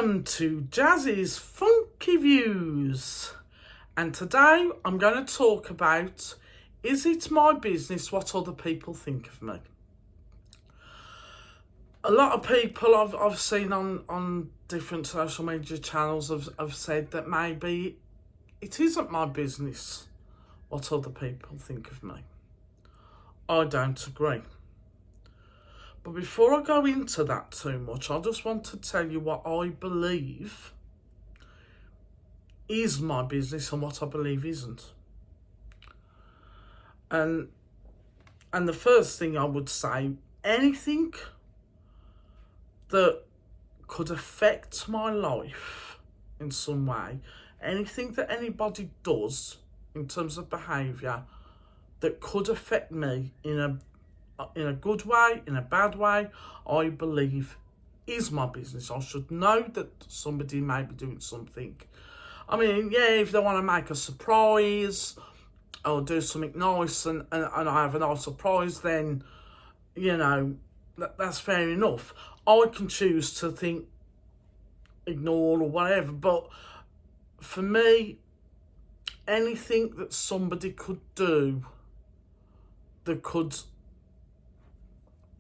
Welcome to Jazzy's Funky Views, and today I'm going to talk about, is it my business what other people think of me? A lot of people I've seen on different social media channels have said that maybe it isn't my business what other people think of me. I don't agree. But before I go into that too much, I just want to tell you what I believe is my business and what I believe isn't. And the first thing I would say, anything that could affect my life in some way, anything that anybody does in terms of behaviour that could affect me in a good way, in a bad way, I believe is my business. I should know that somebody may be doing something. I mean, yeah, if they want to make a surprise or do something nice and I have a nice surprise, then, you know, that's fair enough. I can choose to think, ignore or whatever, but for me, anything that somebody could do that could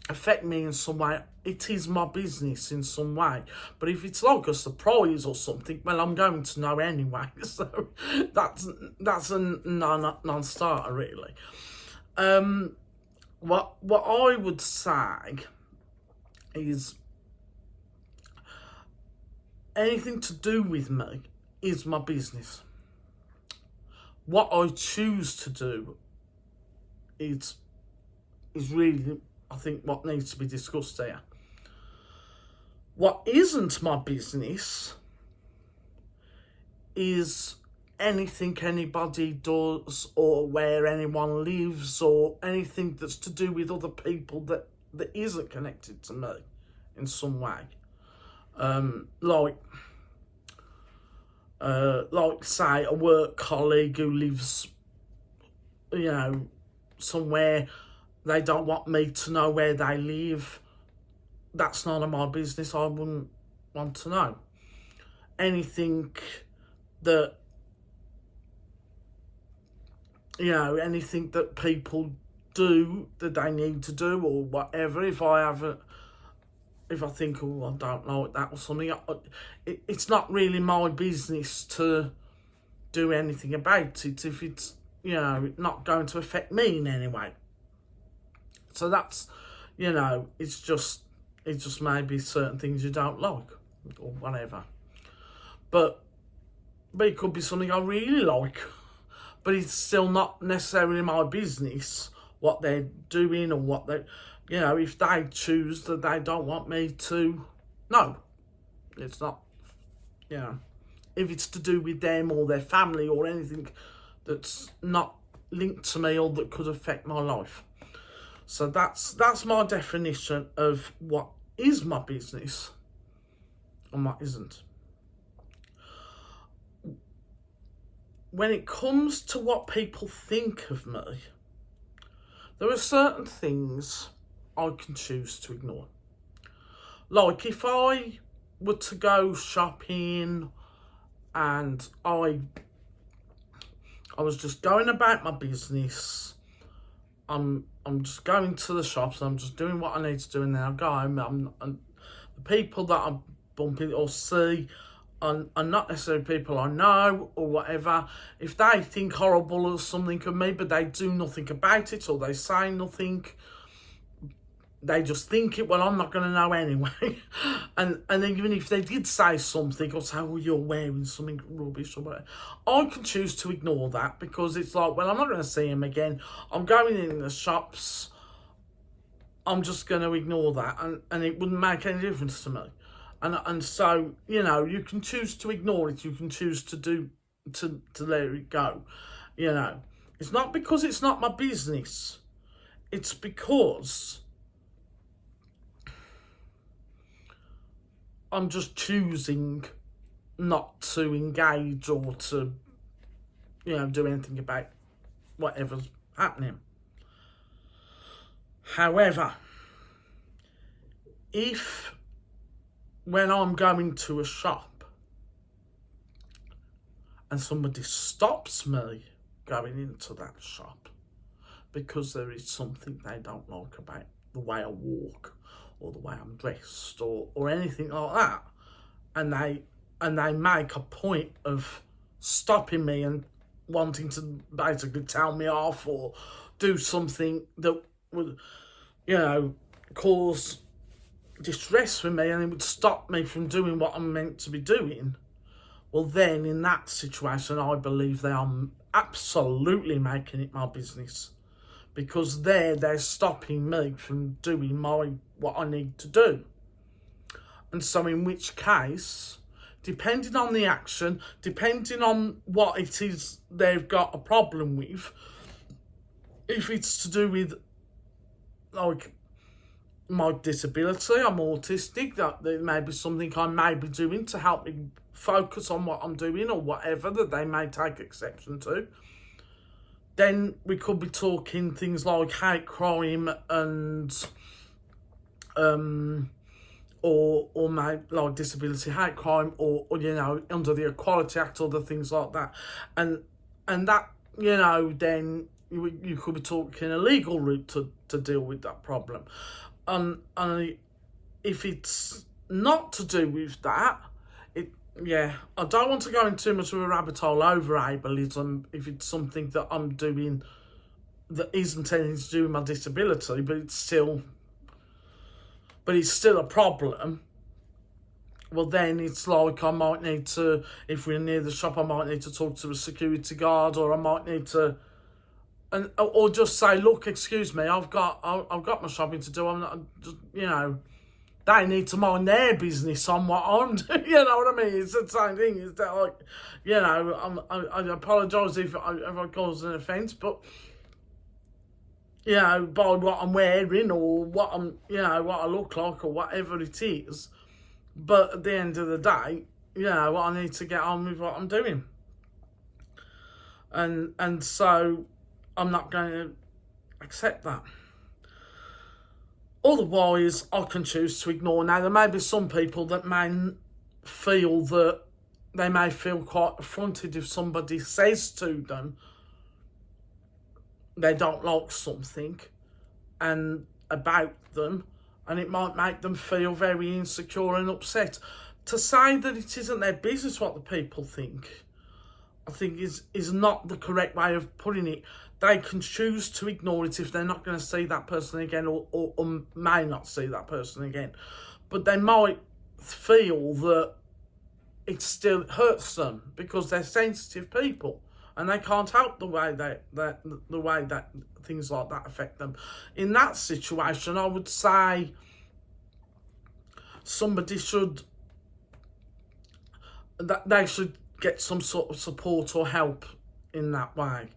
affect me in some way, it is my business in some way. But if it's like a surprise or something, well, I'm going to know anyway. So that's a non-starter, really. What I would say is anything to do with me is my business. What I choose to do is really, I think, what needs to be discussed here. What isn't my business is anything anybody does or where anyone lives or anything that's to do with other people that isn't connected to me in some way. Like say a work colleague who lives, you know, somewhere. They don't want me to know where they live. That's none of my business. I wouldn't want to know. Anything that, you know, anything that people do that they need to do or whatever, if I think, oh, I don't like that or something, it's not really my business to do anything about it if it's, you know, not going to affect me in any way. So that's, you know, it's just maybe certain things you don't like or whatever. But it could be something I really like, but it's still not necessarily my business what they're doing or what they, you know, if they choose that they don't want me to know. It's not, you know, if it's to do with them or their family or anything that's not linked to me or that could affect my life. So that's my definition of what is my business and what isn't. When it comes to what people think of me, there are certain things I can choose to ignore. Like if I were to go shopping and I was just going about my business, I'm just going to the shops, I'm just doing what I need to do, and then I go home. And the people that I bump into or see are not necessarily people I know or whatever. If they think horrible or something of me, but they do nothing about it or they say nothing, they just think it, well, I'm not going to know anyway. and even if they did say something or say, oh, you're wearing something rubbish or whatever, I can choose to ignore that because it's like, well, I'm not going to see him again. I'm going in the shops. I'm just going to ignore that and it wouldn't make any difference to me. And so, you know, you can choose to ignore it. You can choose to let it go. You know, it's not because it's not my business. It's because I'm just choosing not to engage or to, you know, do anything about whatever's happening. However, if when I'm going to a shop and somebody stops me going into that shop because there is something they don't like about the way I walk or the way I'm dressed or anything like that, and they make a point of stopping me and wanting to basically tell me off or do something that would, cause distress for me, and it would stop me from doing what I'm meant to be doing, well then in that situation I believe they are absolutely making it my business, because they're stopping me from doing what I need to do. And so in which case, depending on the action, depending on what it is they've got a problem with, if it's to do with like my disability, I'm autistic, that there may be something I may be doing to help me focus on what I'm doing or whatever that they may take exception to, then we could be talking things like hate crime and or maybe like disability hate crime or under the Equality Act, other things like that, and that then you could be talking a legal route to deal with that problem. And if it's not to do with that, I don't want to go in too much of a rabbit hole over ableism if it's something that I'm doing that isn't anything to do with my disability, but it's still a problem. Well, then it's like I might need to, if we're near the shop, I might need to talk to a security guard, or I might need to, or just say, look, excuse me, I've got my shopping to do. I'm not, just, they need to mind their business on what I'm doing. You know what I mean? It's the same thing. Is that like, I apologise if I caused an offence, but by what I'm wearing or what I'm, what I look like or whatever it is. But at the end of the day, I need to get on with what I'm doing. And so I'm not going to accept that. Otherwise, I can choose to ignore. Now, there may be some people that may feel that they may feel quite affronted if somebody says to them they don't like something and about them, and it might make them feel very insecure and upset. To say that it isn't their business what the people think, I think is not the correct way of putting it. They can choose to ignore it if they're not going to see that person again, or may not see that person again. But they might feel that it still hurts them because they're sensitive people and they can't help the way that things like that affect them. In that situation, I would say somebody should get some sort of support or help in that way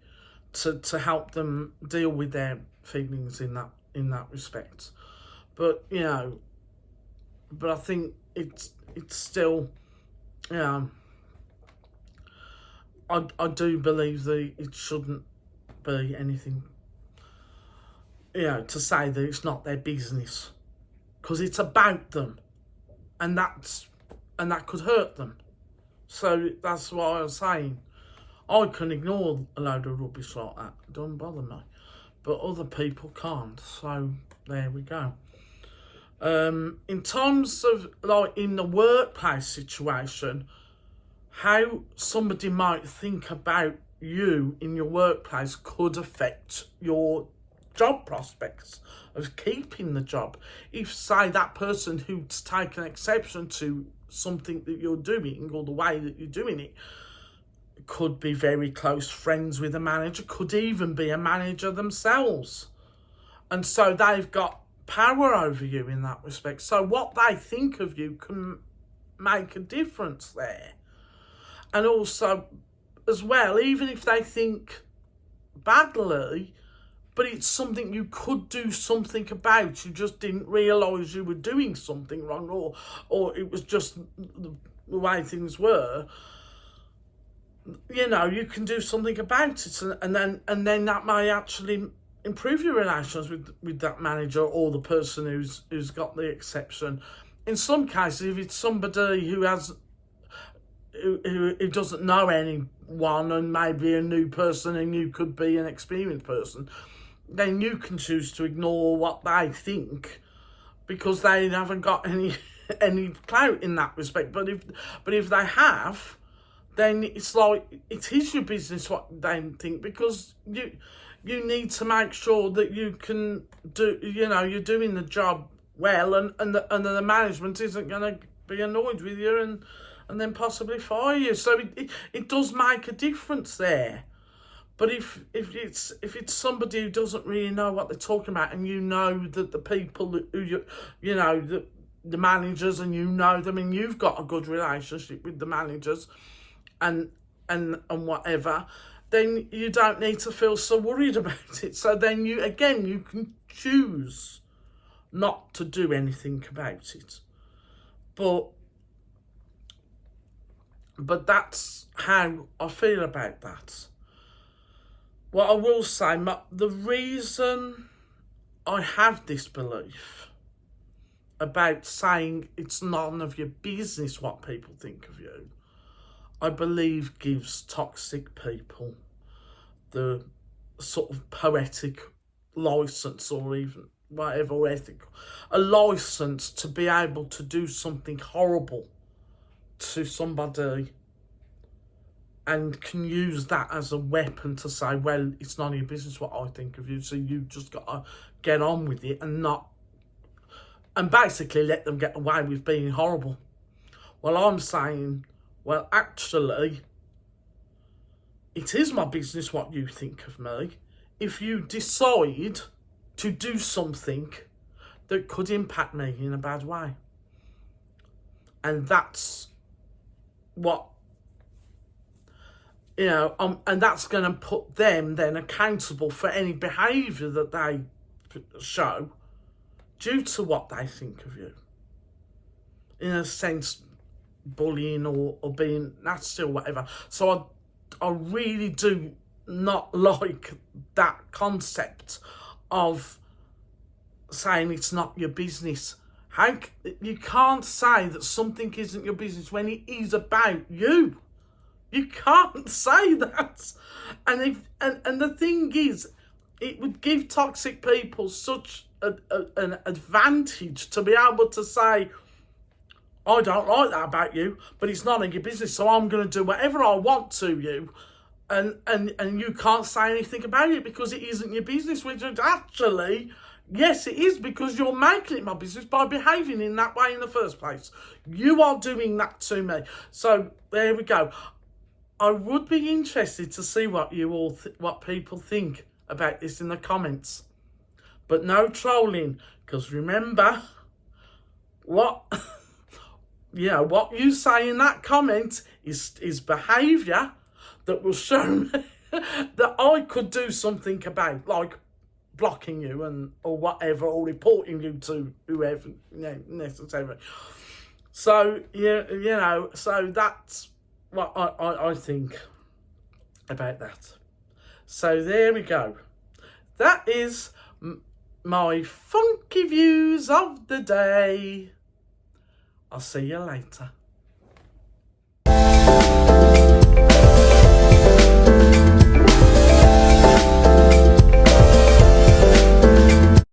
to help them deal with their feelings in that respect. But but I think it's still, I do believe that it shouldn't be anything, to say that it's not their business, because it's about them, and that could hurt them. So that's what I was saying. I can ignore a load of rubbish like that. It doesn't bother me. But other people can't. So there we go. In terms of, like, in the workplace situation, how somebody might think about you in your workplace could affect your job prospects of keeping the job. If, say, that person who's taken exception to something that you're doing or the way that you're doing it could be very close friends with a manager, could even be a manager themselves, and so they've got power over you in that respect. So what they think of you can make a difference there. And also, as well, even if they think badly, but it's something you could do something about, you just didn't realise you were doing something wrong, or it was just the way things were, you can do something about it, and then that may actually improve your relations with that manager or the person who's got the exception, in some cases, if it's somebody who has who doesn't know anyone and maybe a new person and you could be an experienced person, then you can choose to ignore what they think because they haven't got any clout in that respect. But if they have, then it's like it is your business what they think, because you need to make sure that you can do, you're doing the job well, and the management isn't going to be annoyed with you and then possibly fire you. So it does make a difference there. But if it's somebody who doesn't really know what they're talking about, and you know that the people who the managers, and you know them, and you've got a good relationship with the managers and whatever, then you don't need to feel so worried about it. So then you can choose not to do anything about it. But that's how I feel about that. What I will say, the reason I have this belief about saying it's none of your business what people think of you, I believe gives toxic people the sort of poetic license, or even whatever ethical, a license to be able to do something horrible to somebody, and can use that as a weapon to say, well, it's none of your business what I think of you, so you just got to get on with it and basically let them get away with being horrible. Well, I'm saying, well, actually, it is my business what you think of me if you decide to do something that could impact me in a bad way. And that's what, and that's going to put them then accountable for any behaviour that they show due to what they think of you. In a sense, bullying or being nasty or whatever. So I really do not like that concept of saying it's not your business. How you can't say that something isn't your business when it is about you. You can't say that. And the thing is, it would give toxic people such an advantage to be able to say, I don't like that about you, but it's none of your business, so I'm going to do whatever I want to you, and you can't say anything about it because it isn't your business, which is actually, yes, it is, because you're making it my business by behaving in that way in the first place. You are doing that to me. So there we go. I would be interested to see what you all what people think about this in the comments. But no trolling, because remember, what you say in that comment is behaviour that will show me that I could do something about, like blocking you or whatever, or reporting you to whoever necessarily. So so that's what I think about that. So there we go. That is my funky views of the day. I'll see you later.